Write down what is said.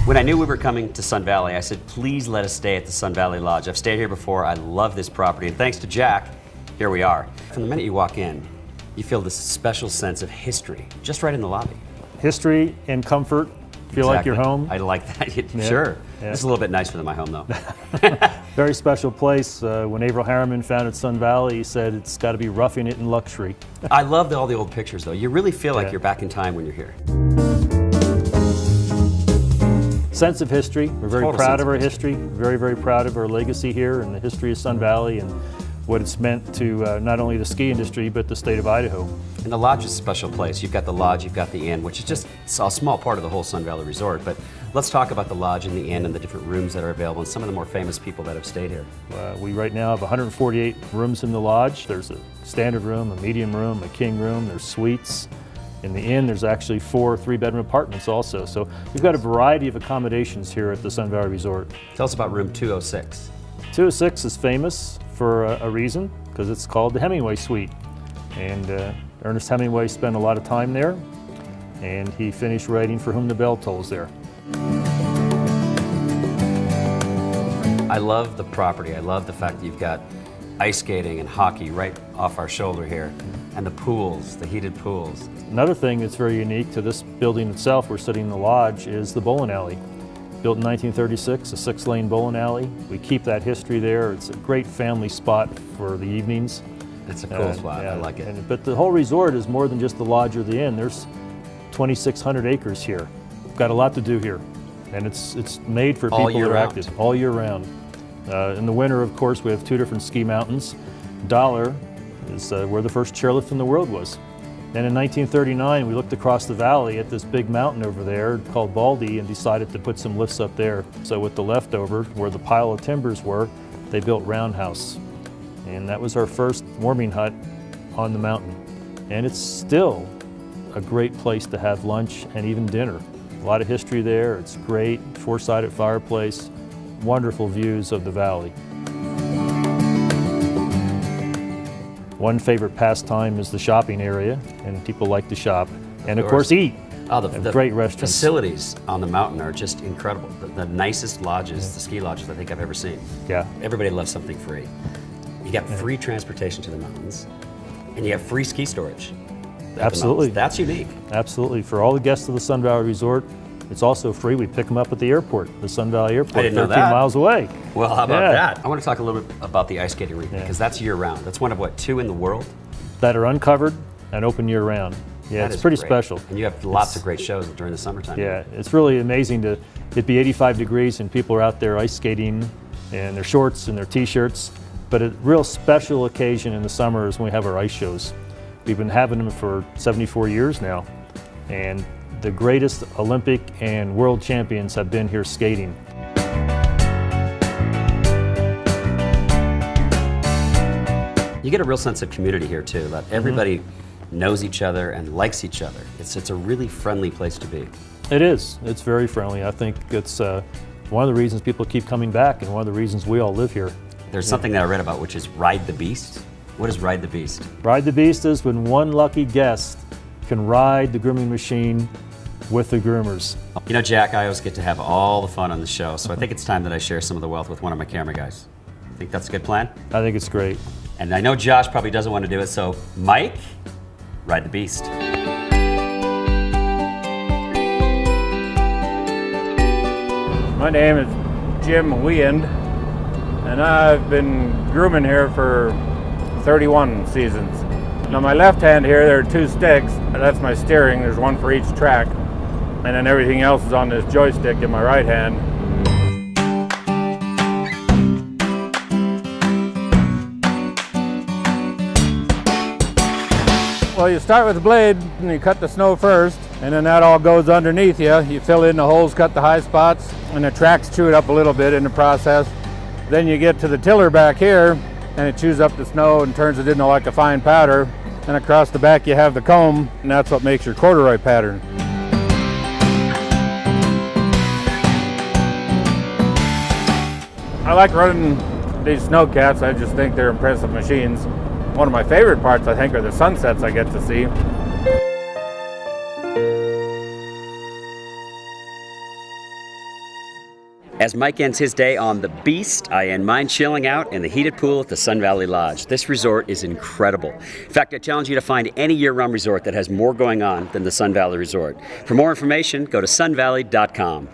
When I knew we were coming to Sun Valley, I said, please let us stay at the Sun Valley Lodge. I've stayed here before, I love this property, and thanks to Jack, here we are. From the minute you walk in, you feel this special sense of history, just right in the lobby. History and comfort, feel like you're home. I like that, sure. Yeah. This is a little bit nicer than my home though. Very special place. When Averell Harriman founded Sun Valley, he said it's got to be roughing it in luxury. I love all the old pictures though. You really feel like you're back in time when you're here. Sense of history. We're very proud of our history. Very, very proud of our legacy here and the history of Sun Valley and what it's meant to not only the ski industry, but the state of Idaho. And the lodge is a special place. You've got the lodge, you've got the inn, which is just a small part of the whole Sun Valley Resort. But let's talk about the lodge and the inn and the different rooms that are available and some of the more famous people that have stayed here. We right now have 148 rooms in the lodge. There's a standard room, a medium room, a king room, there's suites. In the inn, there's actually 4 3-bedroom apartments also. So we've got a variety of accommodations here at the Sun Valley Resort. Tell us about room 206. 206 is famous for a reason, because it's called the Hemingway Suite. And Ernest Hemingway spent a lot of time there, and he finished writing For Whom the Bell Tolls there. I love the property. I love the fact that you've got ice skating and hockey right off our shoulder here, and the pools, the heated pools. Another thing that's very unique to this building itself, we're sitting in the lodge, is the bowling alley. Built in 1936, a 6-lane bowling alley. We keep that history there. It's a great family spot for the evenings. It's a cool spot, I like it. But the whole resort is more than just the lodge or the inn. There's 2,600 acres here. We've got a lot to do here. And it's made for people that are active all year round. In the winter, of course, we have 2 different ski mountains. Dollar is where the first chairlift in the world was. And in 1939, we looked across the valley at this big mountain over there called Baldy and decided to put some lifts up there. So with the leftover, where the pile of timbers were, they built Roundhouse. And that was our first warming hut on the mountain. And it's still a great place to have lunch and even dinner. A lot of history there. It's great, 4-sided fireplace, wonderful views of the valley. One favorite pastime is the shopping area, and people like to shop. And of course eat. Oh, the great restaurants. Facilities on the mountain are just incredible. The nicest lodges, the ski lodges I think I've ever seen. Yeah. Everybody loves something free. You got free transportation to the mountains, and you have free ski storage. Absolutely. That's unique. Absolutely. For all the guests of the Sun Valley Resort, it's also free. We pick them up at the airport, the Sun Valley Airport, I didn't know 13 that. miles away. Well, how about that? I want to talk a little bit about the ice skating rink, because that's year-round. That's one of, what, 2 in the world? That are uncovered and open year-round. Yeah, it's pretty special. And you have lots of great shows during the summertime. Yeah, it's really amazing it'd be 85 degrees and people are out there ice skating in their shorts and their t-shirts. But a real special occasion in the summer is when we have our ice shows. We've been having them for 74 years now. And the greatest Olympic and world champions have been here skating. You get a real sense of community here too, that everybody knows each other and likes each other. It's a really friendly place to be. It is. It's very friendly. I think it's one of the reasons people keep coming back and one of the reasons we all live here. There's something that I read about, which is Ride the Beast. What is Ride the Beast? Ride the Beast is when one lucky guest can ride the grooming machine with the groomers. You know, Jack, I always get to have all the fun on the show, so I think it's time that I share some of the wealth with one of my camera guys. Think that's a good plan? I think it's great. And I know Josh probably doesn't want to do it, so Mike, ride the beast. My name is Jim Weand, and I've been grooming here for 31 seasons. Now my left hand here, there are 2 sticks, and that's my steering. There's one for each track. And then everything else is on this joystick in my right hand. Well, you start with the blade and you cut the snow first, and then that all goes underneath you. You fill in the holes, cut the high spots, and the tracks chew it up a little bit in the process. Then you get to the tiller back here, and it chews up the snow and turns it into like a fine powder. And across the back you have the comb, and that's what makes your corduroy pattern. I like running these snowcats. I just think they're impressive machines. One of my favorite parts, I think, are the sunsets I get to see. As Mike ends his day on the Beast, I end mine chilling out in the heated pool at the Sun Valley Lodge. This resort is incredible. In fact, I challenge you to find any year-round resort that has more going on than the Sun Valley Resort. For more information, go to sunvalley.com.